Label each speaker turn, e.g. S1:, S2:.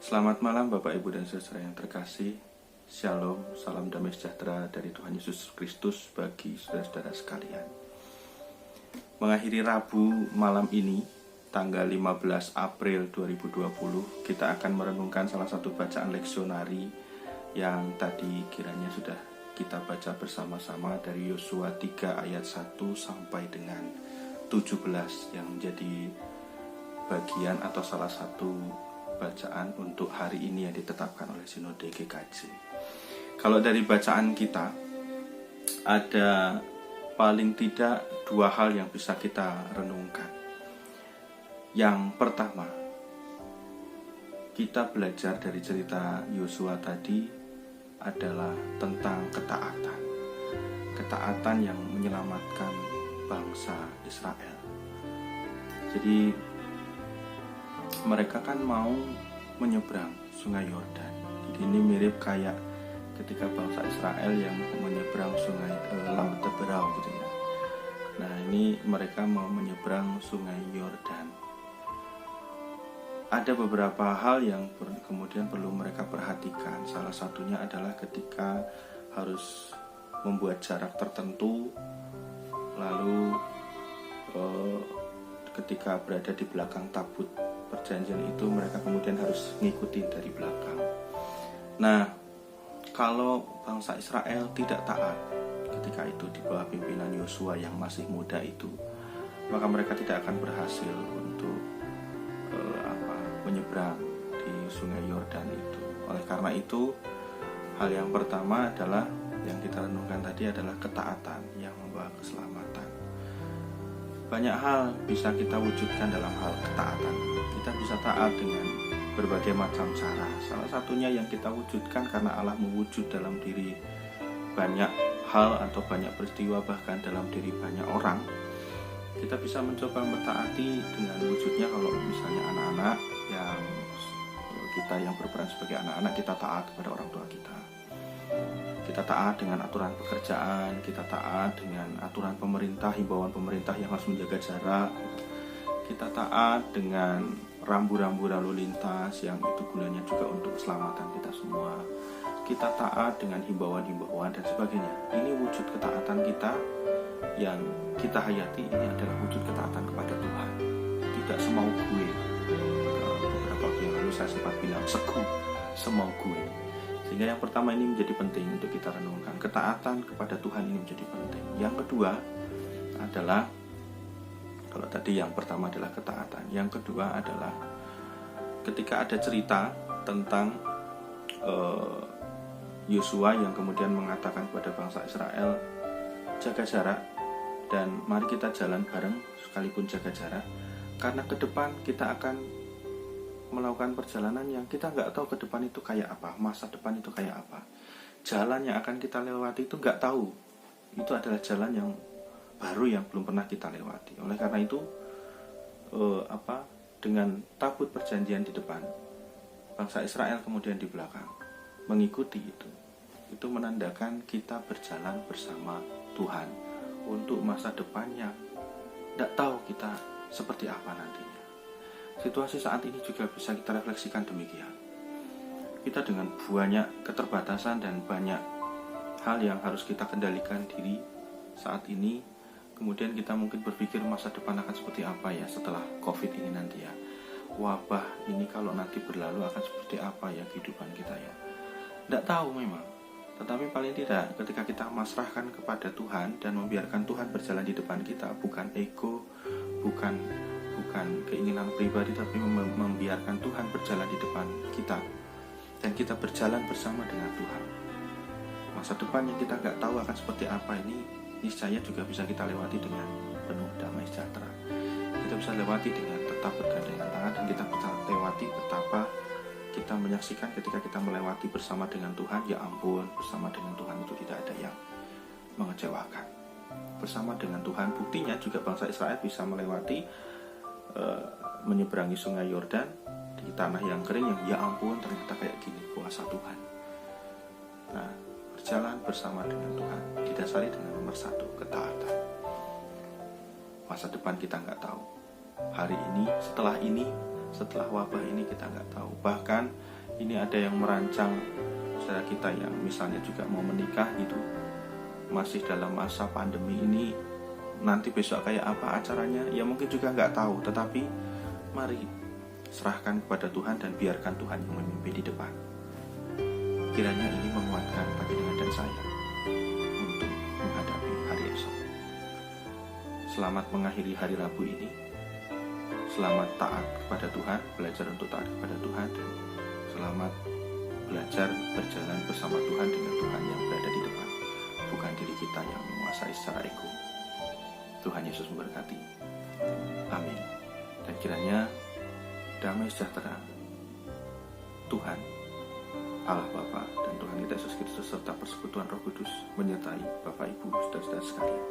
S1: Selamat malam Bapak Ibu dan Saudara yang terkasih. Shalom, salam damai sejahtera dari Tuhan Yesus Kristus bagi saudara-saudara sekalian. Mengakhiri Rabu malam ini, tanggal 15 April 2020, kita akan merenungkan salah satu bacaan leksionari yang tadi kiranya sudah kita baca bersama-sama dari Yosua 3 ayat 1 sampai dengan 17 yang menjadi bagian atau salah satu bacaan untuk hari ini yang ditetapkan oleh Sinode GKJ. Kalau dari bacaan kita, ada paling tidak dua hal yang bisa kita renungkan. Yang pertama, kita belajar dari cerita Yosua tadi adalah tentang ketaatan. Ketaatan yang menyelamatkan bangsa Israel. Jadi mereka kan mau menyeberang sungai Yordan. Jadi ini mirip kayak ketika bangsa Israel yang menyeberang sungai Laut Teberau gitu ya. Nah ini mereka mau menyeberang sungai Yordan. Ada beberapa hal yang kemudian perlu mereka perhatikan. Salah satunya adalah ketika harus membuat jarak tertentu, lalu ketika berada di belakang tabut perjanjian itu mereka kemudian harus ngikutin dari belakang. Nah, kalau bangsa Israel tidak taat ketika itu di bawah pimpinan Yosua yang masih muda itu, maka mereka tidak akan berhasil untuk menyeberang di sungai Yordan itu. Oleh karena itu, hal yang pertama adalah yang kita renungkan tadi adalah ketaatan yang membawa keselamatan. Banyak hal bisa kita wujudkan dalam hal ketaatan. Kita bisa taat dengan berbagai macam cara. Salah satunya yang kita wujudkan karena Allah mewujud dalam diri banyak hal atau banyak peristiwa, bahkan dalam diri banyak orang. Kita bisa mencoba mentaati dengan wujudnya. Kalau misalnya anak-anak yang kita yang berperan sebagai anak-anak, kita taat kepada orang tua kita. Kita taat dengan aturan pekerjaan, kita taat dengan aturan pemerintah, himbauan pemerintah yang harus menjaga jarak. Kita taat dengan rambu-rambu lalu lintas yang itu gunanya juga untuk keselamatan kita semua. Kita taat dengan himbauan-himbauan dan sebagainya. Ini wujud ketaatan kita yang kita hayati. Ini adalah wujud ketaatan kepada Tuhan. Tidak semau gue. Beberapa waktu yang lalu saya sempat bilang semau gue. Sehingga yang pertama ini menjadi penting untuk kita renungkan. Ketaatan kepada Tuhan ini menjadi penting. Yang kedua adalah, kalau tadi yang pertama adalah ketaatan, yang kedua adalah ketika ada cerita tentang Yosua yang kemudian mengatakan kepada bangsa Israel, jaga jarak dan mari kita jalan bareng sekalipun jaga jarak, karena ke depan kita akan melakukan perjalanan yang kita nggak tahu ke depan itu kayak apa, masa depan itu kayak apa, jalan yang akan kita lewati itu nggak tahu, itu adalah jalan yang baru yang belum pernah kita lewati. Oleh karena itu dengan tabut perjanjian di depan, bangsa Israel kemudian di belakang mengikuti itu menandakan kita berjalan bersama Tuhan untuk masa depan yang tidak tahu kita seperti apa nantinya. Situasi saat ini juga bisa kita refleksikan demikian. Kita dengan banyak keterbatasan dan banyak hal yang harus kita kendalikan diri saat ini. Kemudian kita mungkin berpikir masa depan akan seperti apa ya setelah COVID ini nanti ya. Wabah ini kalau nanti berlalu akan seperti apa ya kehidupan kita ya. Tidak tahu memang. Tetapi paling tidak ketika kita masrahkan kepada Tuhan dan membiarkan Tuhan berjalan di depan kita, bukan ego, bukan keinginan pribadi, tapi membiarkan Tuhan berjalan di depan kita dan kita berjalan bersama dengan Tuhan. Masa depan yang kita nggak tahu akan seperti apa ini niscaya juga bisa kita lewati dengan penuh damai sejahtera. Kita bisa lewati dengan tetap bergandengan tangan, dan kita bisa lewati betapa kita menyaksikan ketika kita melewati bersama dengan Tuhan, ya ampun, bersama dengan Tuhan itu tidak ada yang mengecewakan. Bersama dengan Tuhan, buktinya juga bangsa Israel bisa melewati menyeberangi sungai Yordan di tanah yang kering yang ya ampun ternyata kayak gini kuasa Tuhan. Nah, berjalan bersama dengan Tuhan didasari dengan nomor satu, ketaatan. Masa depan kita nggak tahu. Hari ini, setelah wabah ini kita nggak tahu. Bahkan Ini ada yang merancang saudara kita yang misalnya juga mau menikah gitu, masih dalam masa pandemi ini, nanti besok kayak apa acaranya, ya mungkin juga nggak tahu. Tetapi mari serahkan kepada Tuhan dan biarkan Tuhan yang memimpin di depan. Kiranya ini menguatkan panjenengan dan saya untuk menghadapi hari esok. Selamat mengakhiri hari Rabu ini. Selamat taat kepada Tuhan, belajar untuk taat kepada Tuhan, dan selamat belajar berjalan bersama Tuhan dengan Tuhan yang berada di depan, bukan diri kita yang menguasai secara ego. Tuhan Yesus memberkati. Amin. Dan kiranya damai sejahtera Tuhan, Allah Bapa dan Tuhan kita Yesus Kristus serta persekutuan Roh Kudus menyertai Bapak Ibu saudara-saudara sekalian.